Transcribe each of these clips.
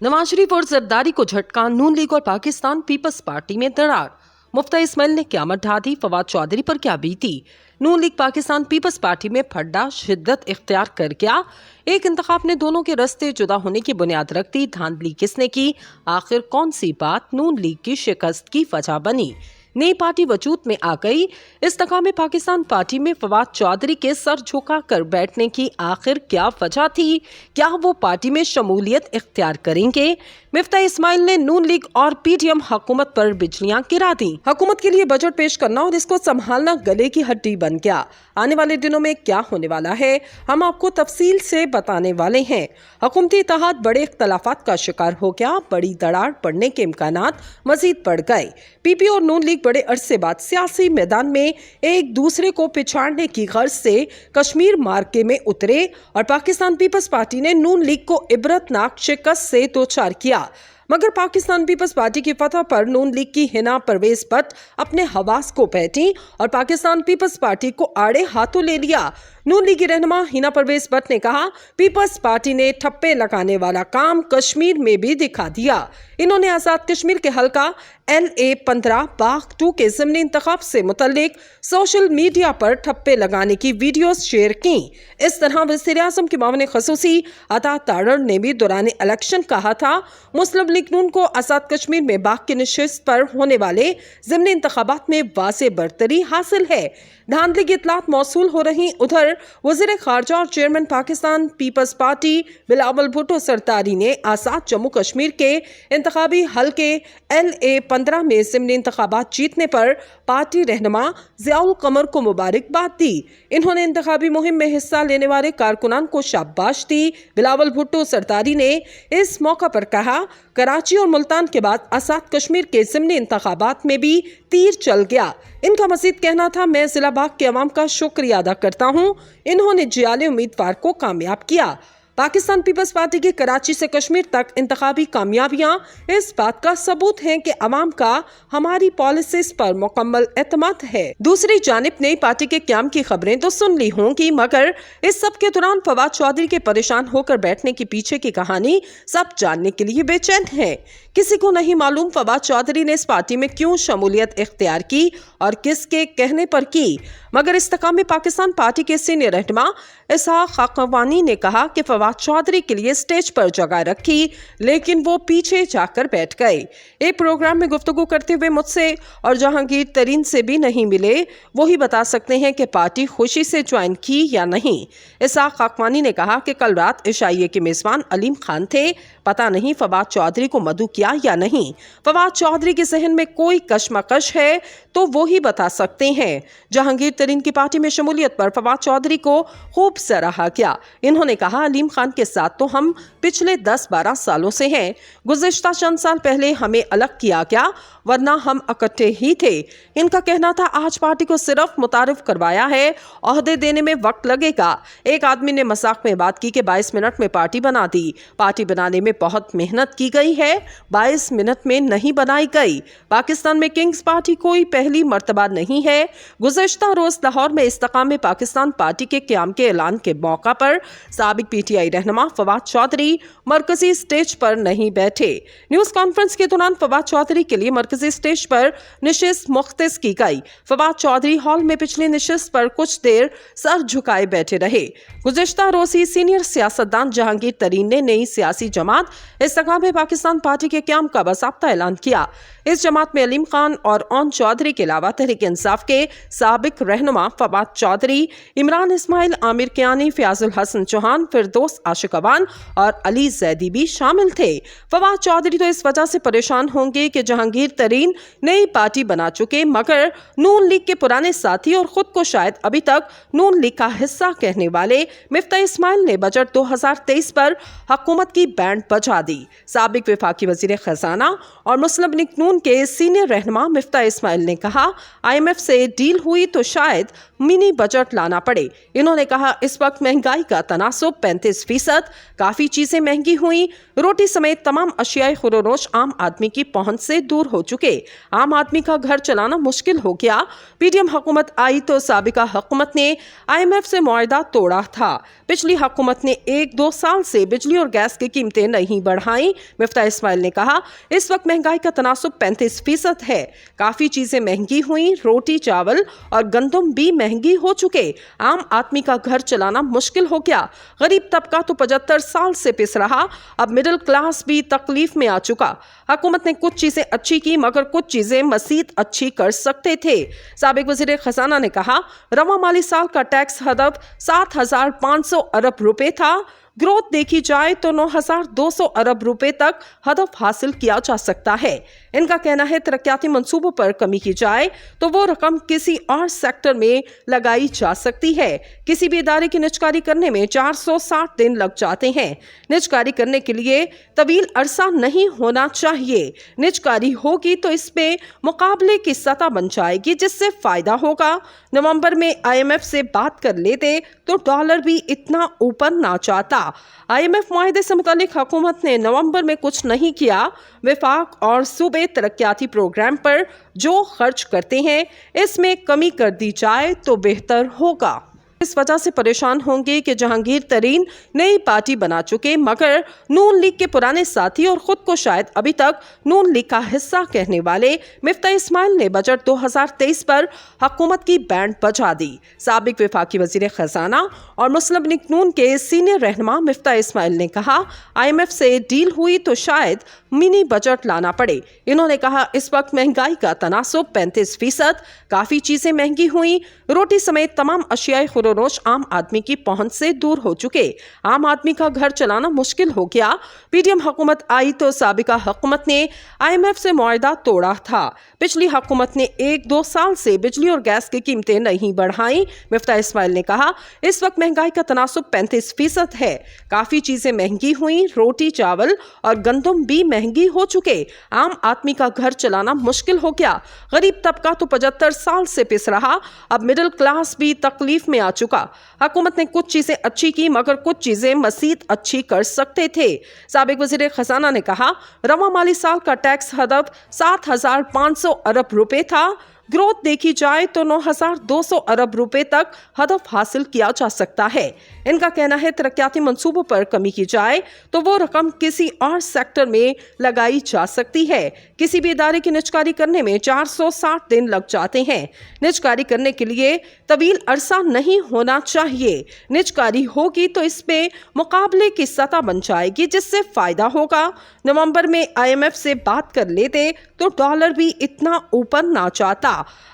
नवाज शरीफ और जरदारी को झटका, नून लीग और पाकिस्तान पीपल्स पार्टी में दरार। मुफ्ती इस्माइल ने क़यामत ढा दी, फवाद चौधरी पर क्या बीती। नून लीग पाकिस्तान पीपल्स पार्टी में फड्डा शिद्दत इख्तियार कर गया। एक इंतखाब ने दोनों के रास्ते जुदा होने की बुनियाद रख दी। धांधली किसने की? आखिर कौन सी बात नून लीग की शिकस्त की वजह बनी? नई पार्टी वजूद में आ गई। इस्तेकाम पाकिस्तान पार्टी में फवाद चौधरी के सर झुका कर बैठने की आखिर क्या वजह थी? क्या वो पार्टी में शमूलियत इख्तियार करेंगे? मुफ्ती इस्माइल ने नून लीग और पीटीएम हुकूमत पर बिजलियां गिरा दी। हुकूमत के लिए बजट पेश करना और इसको संभालना गले की हड्डी बन गया। आने वाले दिनों में क्या होने वाला है, हम आपको तफसील से बताने वाले हैं। हुकूमती इत्तेहाद बड़े इख्तलाफात का शिकार हो गया। बड़ी दरार पड़ने के इम्कानात मजीद बढ़ गए। पीपी और नून लीग बड़े अरसे बाद सियासी मैदान में एक दूसरे को पिछाड़ने की गर्ज से कश्मीर मार्के में उतरे और पाकिस्तान पीपल्स पार्टी ने नून लीग को इबरतनाक शिकस्त से दोचार किया। मगर पाकिस्तान पीपल्स पार्टी की फतह पर नून लीग की हिना परवेज भट्ट अपने हवास को बैठी और पाकिस्तान पीपल्स पार्टी को आड़े हाथों ले लिया। नून लीग की रहनुमा हिना परवेज भट्ट ने कहा, पीपल्स पार्टी ने ठप्पे लगाने वाला काम कश्मीर में भी दिखा दिया। इन्होंने आजाद कश्मीर के हल्का LA-15 बाग 2 के ज़िमनी इंतखाब से मुतल्लिक सोशल मीडिया पर ठप्पे लगाने की वीडियोस शेयर की। इस तरह वज़ीर-ए-आज़म के मामले खसूसी अता तारड़ ने भी दौरान इलेक्शन कहा था, मुस्लिम लीग नून को आजाद कश्मीर में बाग की नशिस्त पर होने वाले ज़िमनी इंतखाबात में वाज़े बरतरी हासिल है। धांधली की इतलात मौसूल हो रही। उधर वज़ीर ख़ारजा और chairman Pakistan peoples party Bilawal Bhutto Zardari ने आज़ाद जम्मू कश्मीर के इंतखाबी हल्के LA-15 में ज़िमनी इंतखाबात जीतने पर पार्टी रहनुमा ज़ियाउल कमर को मुबारकबाद दी। इन्होंने इंतखाबी मुहिम में हिस्सा लेने वाले कारकुनान को शाबाश दी। बिलावल भुट्टो सरदारी ने इस मौका पर कहा, कराची और मुल्तान के बाद आज़ाद कश्मीर के ज़िमनी इंतखाबात में भी तीर चल गया। इनका मज़ीद कहना था, मैं जिला बाग के अवाम का शुक्रिया अदा करता हूँ, इन्होंने जियाले उम्मीदवार को कामयाब किया। पाकिस्तान पीपल्स पार्टी की कराची से कश्मीर तक इंतखाबी कामयाबियां इस बात का सबूत हैं कि अवाम का हमारी पॉलिसीज पर मुकम्मल एतमाद है। दूसरी जानिब नई पार्टी के क़याम की खबरें तो सुन ली होंगी, मगर इस सब के दौरान फवाद चौधरी के परेशान होकर बैठने के पीछे की कहानी सब जानने के लिए बेचैन है। किसी को नहीं मालूम फवाद चौधरी ने इस पार्टी में क्यों शमूलियत इख्तियार की और किसके कहने पर की, मगर इस्तेकाम पाकिस्तान पार्टी के सीनियर रहनुमा इसहाक खाकवानी ने कहा कि फवाद चौधरी के लिए स्टेज पर जगह रखी, लेकिन वो पीछे जाकर बैठ गए। एक प्रोग्राम में गुफ्तगू करते हुए मुझसे और जहांगीर तरीन से भी नहीं मिले, वही बता सकते हैं कि पार्टी खुशी से ज्वाइन की या नहीं। इसहाक खाकवानी ने कहा कि कल रात इशाइये के मेज़बान अलीम खान थे, पता नहीं फवाद चौधरी को मदऊ किया या नहीं। फवाद चौधरी के जहन में कोई कशमकश है तो वो ही बता सकते हैं। जहांगीर तरीन की पार्टी में शमूलियत पर फवाद चौधरी को खूब सराहा गया। इन्होंने कहा, अलीम खान के साथ तो हम पिछले 10-12 सालों से हैं। गुज़िश्ता चंद साल पहले हमें अलग किया गया, वरना हम इकट्ठे ही थे। इनका कहना था, आज पार्टी को सिर्फ मुतारिफ करवाया है, ओहदे देने में वक्त लगेगा। एक आदमी ने मजाक में बात की कि 22 मिनट में पार्टी बना दी। पार्टी बनाने में बहुत मेहनत की गई है, 22 मिनट में नहीं बनाई गई। पाकिस्तान में किंग्स पार्टी कोई पहली मर्तबा नहीं है। गुज़िश्ता रोज लाहौर में इस्तेकाम पाकिस्तान पार्टी के क़याम के ऐलान के मौका पर साबिक PTI रहनुमा फवाद चौधरी मरकजी स्टेज पर नहीं बैठे। न्यूज़ कॉन्फ्रेंस के दौरान फवाद चौधरी के लिए मरकजी स्टेज पर नशिस्त मुख्तस की गई। फवाद चौधरी हॉल में पिछली नशिस्त पर कुछ देर सर झुकाए बैठे रहे। गुज़िश्ता रोज़ ही सीनियर सियासतदान जहांगीर तरीन ने नई सियासी जमात इस्तेकाम पाकिस्तान पार्टी के क़याम का बाज़ाब्ता ऐलान किया। इस जमात में अलीम खान और ओन चौधरी के अलावा तहरीक इंसाफ के साबिक रहनुमा फवाद चौधरी, इमरान इस्माइल, आमिर कियानी, फयाजुल हसन चौहान, फिरदौस आशिकवान और अली जैदी भी शामिल थे। फवाद चौधरी तो इस वजह से परेशान होंगे कि जहांगीर तरीन नई पार्टी बना चुके, मगर नून लीग के पुराने साथी और खुद को शायद अभी तक नून लीग का हिस्सा कहने वाले मुफ्ती इस्माइल ने बजट 2023 पर हुकूमत की बैंड बजा दी। साबिक वफाकी वज़ीर खजाना और मुस्लिम लीग नून के सीनियर रहनुमा मुफ्ती इस्माइल ने कहा, IMF से डील हुई तो शायद मिनी बजट लाना पड़े। इन्होंने कहा, इस वक्त महंगाई का तनासुब 35%, काफ़ी चीज़ें महंगी हुई, रोटी समेत तमाम अशियाए खुरोरोश आम आदमी की पहुंच से दूर हो चुके। आम आदमी का घर चलाना मुश्किल हो गया। PTM हुकूमत आई तो साबिका हुकूमत ने IMF से मुआहदा तोड़ा था। पिछली हुकूमत ने 1-2 साल से बिजली और गैस की कीमतें नहीं नहीं बढ़ाई। मिफ्ता इस्माइल ने कहा, इस वक्त महंगाई का तनासुब 35% है। काफ़ी चीज़ें महंगी हुई, रोटी चावल और गंदम भी महंगी हो चुके। आम आदमी का घर चलाना मुश्किल हो गया। गरीब तबका तो 75 साल से पिस रहा, अब मिडिल क्लास भी तकलीफ में आ चुका। हुकूमत ने कुछ चीज़ें अच्छी की मगर कुछ चीज़ें मज़ीद अच्छी कर सकते थे। साबिक वज़ीर खजाना ने कहा, रवां माली साल का टैक्स हदफ 7,500 अरब रुपए था। ग्रोथ देखी जाए तो 9,200 अरब रुपए तक हदफ हासिल किया जा सकता है। इनका कहना है तरक्याती मंसूबों पर कमी की जाए तो वो रकम किसी और सेक्टर में लगाई जा सकती है। किसी भी इदारे की निजकारी करने में 460 दिन लग जाते हैं। निजकारी करने के लिए तवील अरसा नहीं होना चाहिए। निजकारी होगी तो इसमें मुकाबले की सतह बन जाएगी जिससे फायदा होगा। नवंबर में IMF से बात कर लेते तो डॉलर भी इतना ऊपर ना जाता। IMF मुआहदे से मुतालिक हुकूमत ने नवंबर में कुछ नहीं किया। वफाक और सूबे तरक्याती प्रोग्राम पर जो खर्च करते हैं इसमें कमी कर दी जाए तो बेहतर होगा। इस वजह से परेशान होंगे कि जहांगीर तरीन नई पार्टी बना चुके मगर नून लीग के पुराने साथी और खुद को शायद अभी तक नून लीग का हिस्सा कहने वाले मिफ्ता इस्माइल ने बजट 2023 पर हुकूमत की बैंड बजा दी। साबिक वफाकी वजीर खजाना और मुस्लिम लीग नून के सीनियर रहनुमा मिफ्ता इस्माइल ने कहा, IMF से डील हुई तो शायद मिनी बजट लाना पड़े। इन्होंने कहा, इस वक्त महंगाई का तनासुब 35%, काफ़ी चीज़ें महंगी हुई, रोटी समेत तमाम अशियाए खुरोरोश आम आदमी की पहुंच से दूर हो चुके। आम आदमी का घर चलाना मुश्किल हो गया। PDM हुकूमत आई तो साबिका हुकूमत ने IMF से मुआहदा तोड़ा था। पिछली हुकूमत ने 1-2 साल से बिजली और गैस की कीमतें नहीं बढ़ाई। मिफ्ता इस्माइल ने कहा, इस वक्त महंगाई का तनासुब 35% है। काफ़ी चीज़ें महंगी हुई, रोटी चावल और गंदम भी महंगी हो चुके। आम आदमी का घर चलाना मुश्किल हो गया। गरीब तबका तो 75 साल से पिस रहा, अब मिडिल क्लास भी तकलीफ में आ चुका। हुकूमत ने कुछ चीज़ें अच्छी की मगर कुछ चीज़ें मज़ीद अच्छी कर सकते थे। साबिक वज़ीर खजाना ने कहा, रवां माली साल का टैक्स हदफ 7,500 अरब रुपए था। ग्रोथ देखी जाए तो 9,200 अरब रुपए तक हदफ हासिल किया जा सकता है। इनका कहना है तरक्याती मंसूबों पर कमी की जाए तो वो रकम किसी और सेक्टर में लगाई जा सकती है। किसी भी इदारे की निजकारी करने में 460 दिन लग जाते हैं। निजकारी करने के लिए तवील अरसा नहीं होना चाहिए। निजकारी होगी तो इसमें मुकाबले की सतह बन जाएगी जिससे फायदा होगा। नवंबर में IMF से बात कर लेते तो डॉलर भी इतना ऊपर ना जाता।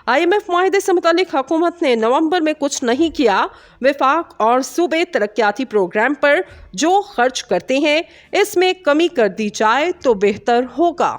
IMF मुआहदे से मुतालिक हुकूमत ने नवंबर में कुछ नहीं किया। वफाक और सूबे तरक्याती प्रोग्राम पर जो खर्च करते हैं इसमें कमी कर दी जाए तो बेहतर होगा।